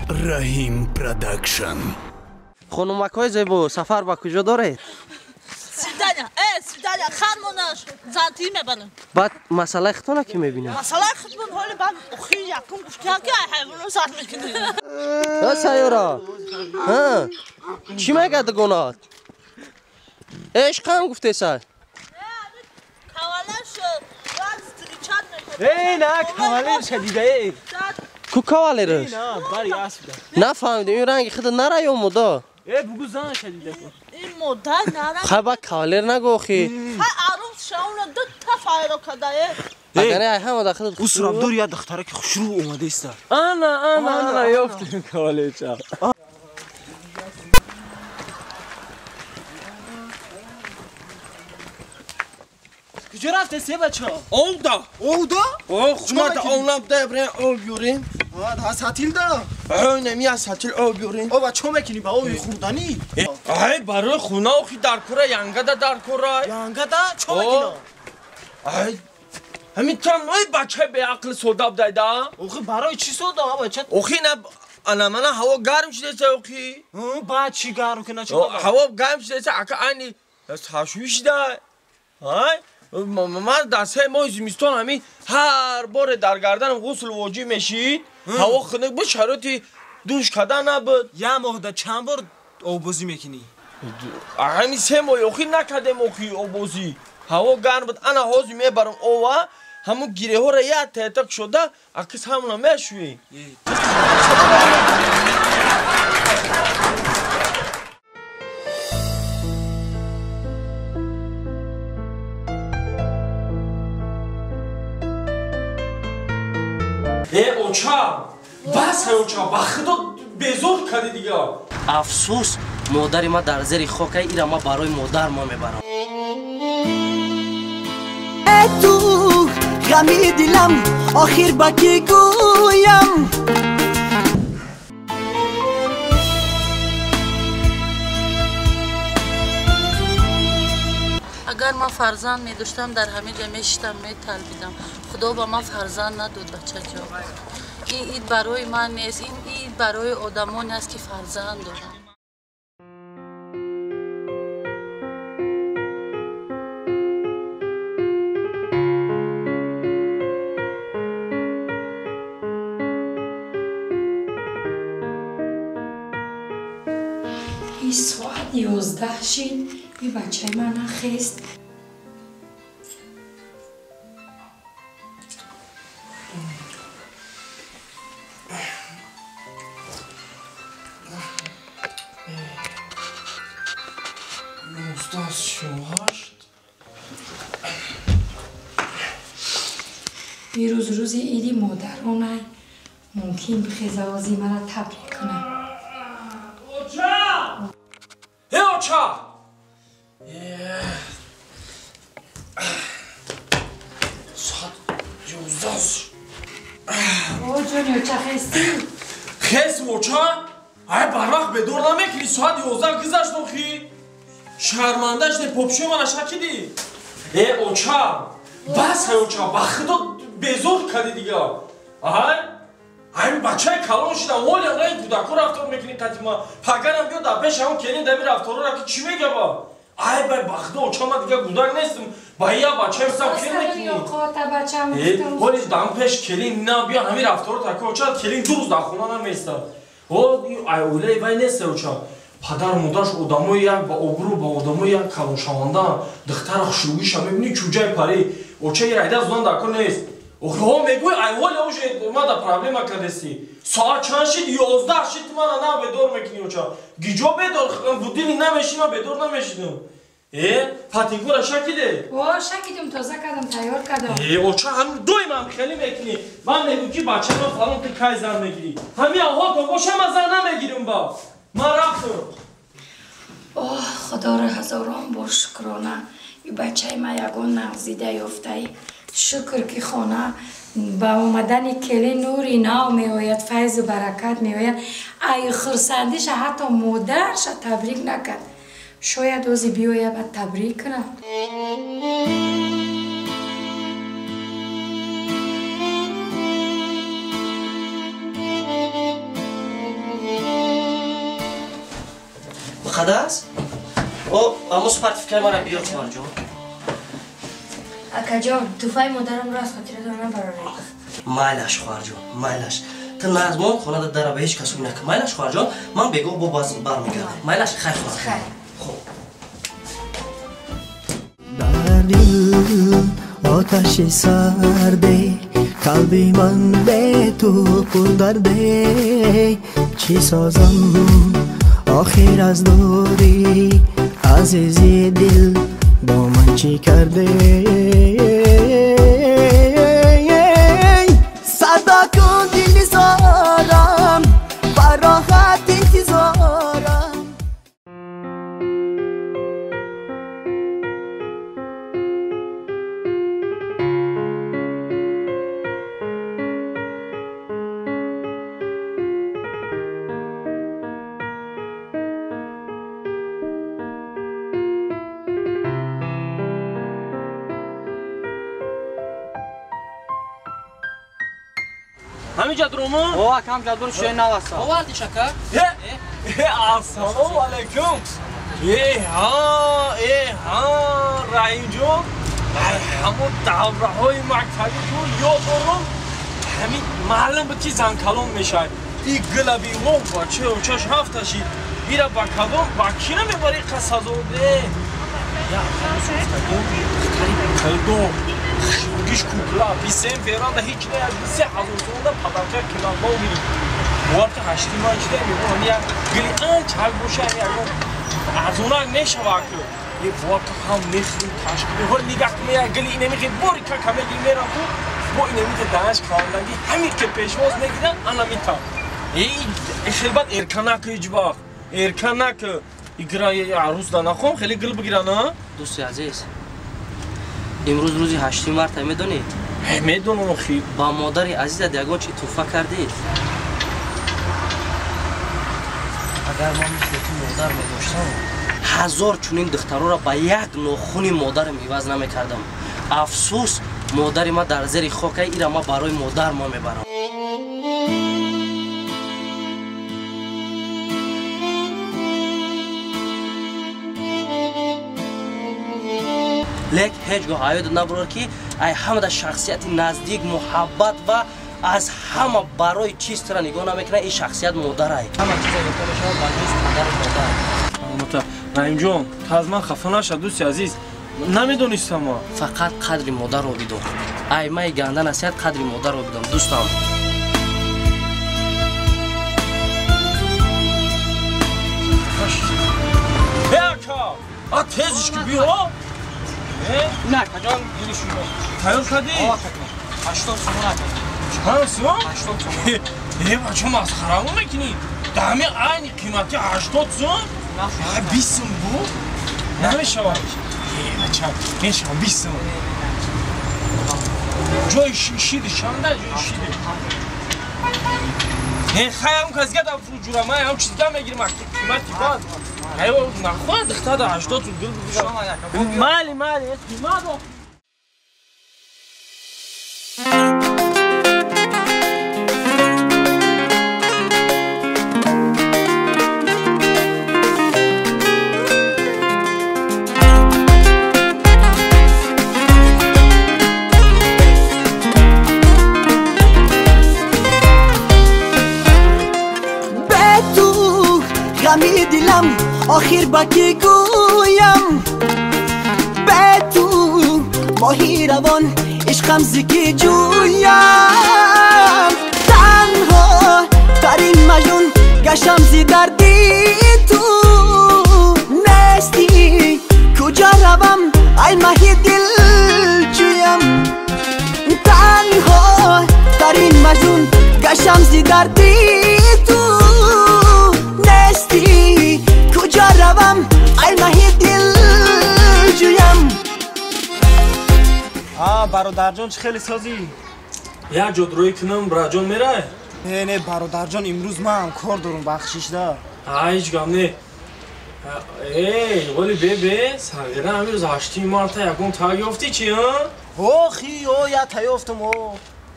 Rahim Production. خانومک‌های زیبا سفر به کجا دارید؟ سیدانیا خانموناش زانتی میبرن. بعد مسئله خودتون کی میبینه؟ مسئله خودمون حالی بعد اخی یکم گفته که حیوانو ساعت میکنه. ها سیارا. ها. چی میگه دگونات؟ عشق هم گفته سر. کاوالش باز تریچان میکنه. نه کاوالر شدیده. کو کاوالرش؟ نه باری اسبه. نفهمیدم این رنگ خود نره یا مودا؟ بگو زن شدیده کن. این مدت نره. خب کاوالر نگو اخی. عروس شاونه دو تا فایرو کدایه. اگر نه هم داخل خسرو دور یا دختره که خوشرو اومده است. انا یافتم کاوالر چا. کجا رفته سه بچه ها؟ اودا شما تا اونم دبره اول بیوریم ها ساتیل دا نمی از ساتیل اول بیوریم او بچه ها میکنی با اوی خوردنی ای برای خونه اوخی در کوره ینگه دا در کوره ینگه دا چه میکنی؟ ای همین تنهای بچه به عقل سوداب دایده اوخی برای چی سودا بچه؟ اوخی نه انا منا هوا گرم شده چه اوخی بعد چی گرم کنه چه هوا گرم شده چه اکا اینی تشویش ده های من در 3 ماه زمستان همین هر بار در گردنم غسل واجب میشید هوا خنک با شرایط دوش کردن نبود یه ماه ده چند بار آبوزی میکنی؟ همین 3 ماه اوخی نکردم اوخی آبوزی هوا گرم بود انا حوضی میبرم اوه همون گیره ها را یه تحتک شده اکس همون میشوی اوچا بس اوچا بخدا بزرگ کردی دیگه افسوس مادر ما در زیر خاک ایرا ما برای مادر ما میبرم تو غمی دلم آخر با کی گویم اگر ما فرزند می داشتم در همه جا میشتم میطلبیدم خدا با ما فرزند نداد بچه جا این برای من نیست این برای آدمان است که فرزند دارم این ساعت 11 شد این بچه من نخست بیروز روزی ایدی مادرانه ممکن بخیزه آزی مرا تبریک کنم اوچا ساعت 11 شد او جونیو چه خستی؟ خیس اوچا ای بر وقت به دور نمیکنی ساعت 11 گذشت اوخی شرمنده شده پاپشو من شکیدی ای اوچا بس اوچا بخدا بزرگ کردی دیگه آهای این بچه کلان شده ولی اونایی کودکو رفتار میکنی قدیما پگرم بیا در پیش همون کنین دمی رفتارو را که چی میگه با ای بای بخدا اوچا ما دیگه کودک نیستم با یه بچه حساب کنی میکنی ولی دم پیش کلین نه بیا همین رفتارو تاکه اوچا کلین 2 روز در خونه نمیسته ای اوله وای نیسته اوچا پدر مادرش آدمای یک با ابرو با آدمای یک کلان شونده دختر خوشرویش هم میبینی چوجای پری اوچا یه رایده از اون در کن نیست اوه میگوی ایوال اوشه ما دا پرابلم کردستی ساعت چند شد 11 شد من نه به دور میکنی اوچا گیجا بدور بودینی نمیشی ما به دور نمیشیدم پاتینگو را شکیده او شکیدم تازه کردم تیار کردم اوچا هم دوی من خیلی میکنی من نگو که بچه ما فلان که کای زن میگیری همین آها کن باشه من زن نمیگیرم با من رفتم اوه خدا را هزاران بار شکرانه این بچه ما یگان نغزیده یافته شکر که خانه با اومدن کلی نوری نو می آید فیض و برکت می آید ای خرسندیش حتی مادرش تبریک نکرد شاید اوزی بیاید باید تبریک کنه Qadas? O, ama spartifikar mara biyor Khwarjon. Akajon, tufay modaram ras xotiradan nabarare. Maylash Khwarjon, maylash. Ты назмон хонада дараба ҳеҷ кас нак. Майлаш Khwarjon, ман бегоҳ бо баз бармегардам. Майлаш хайр Khwarjon. Хайр. Хуб. Dar dil otashi sarde qalbi man be tu darde chi sozam oxir az dori azizi dil ba man chi karde sada kun dil saram farahat intizaram. Hamija durumu? O akam jadwal şey navasa. O vardı şaka. Assalomu alaykum. Rahimjon. Hamon davrahoy maktabi tu yodurum. Hamid ma'lum ki zankalon meshay. İglabi o bache uçaş haftashi. Bira bakalım bakina mi bari qasazode. Ya xamusustagim qaldo. Gish kukla bisem veranda hiç ne yazısı hazırlığında padarka kilamba oluyor. Bu arada haştimacıda mi ya gili an çal boşan ya az ona ne şavakı. Ye bu arada ham nefsin taşkili hol nigakmaya gili inemi ki borika kameli merakı bu inemi de danaş kavandagi hamir ke peşvoz ne giden anamita. Xilbat erkanak icbaq. Erkanak igraya aruz da nakhom kheli gil bigirana. Do'sti aziz. امروز روزی 8 مارت میدونی؟ میدونم خیلی با مادری عزیزت یگان چی توفه کردی؟ اگر ما مثل تو مادر میداشتم 1000 چنین دخترها را با یک ناخون مادرم عوض نمیکردم. افسوس مادر ما در زیر خاک ایرا ما برای مادر ما میبرم. لیک هیچ گاه آید نبرار که ای همه در شخصیت نزدیک محبت و از همه برای چیز تر نگاه نمیکنه این شخصیت مادر ای همه چیز گفته بشه با جز مادر رحیم جان تو از من خفه نشد دوستی عزیز نمیدونستم فقط قدر مادر رو بدون ای من گنده نصیحت قدر مادر رو بدون دوستم بیاکا تیزش که بیا Ne kacan girişiyor. Tayyor kadi? 80 so'm aka. Çan so'm? 80 so'm. Bacham masxara mı mekini? Dami aynı kıymeti 80 so'm? Ya 20 so'm bu? Ne şava? Bacham, ne şava 20 so'm. Joy şişidi, şanda joy şişidi. Xayam kazga da furujurama, ya çizga megirmak kıymeti baz. Aywa naxwa dixta da 80 so'm gil bu. Mali, estimado. غمی دلم آخر با کی گویم به تو ماهی روان عشقم زکی جویم تنها ترین مجنون گشتم زی دردی تو نستی کجا روم ای ماهی دل جویم تنها ترین مجنون گشتم زی دردی تو کجا روم ای ماهی دل جویم برادرجان چه خیلی سازی؟ یا جدروی کنم براجان میره؟ نه برادرجان امروز من کار دارم بخشش ده هیچ گم نه ولی ببه سرگره امروز 8 مارت یکون تایافتی چی ها؟ اوخی یا تایافتم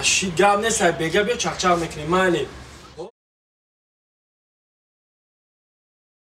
شید گم نه سر بگه بیا چخچه میکنیم مالی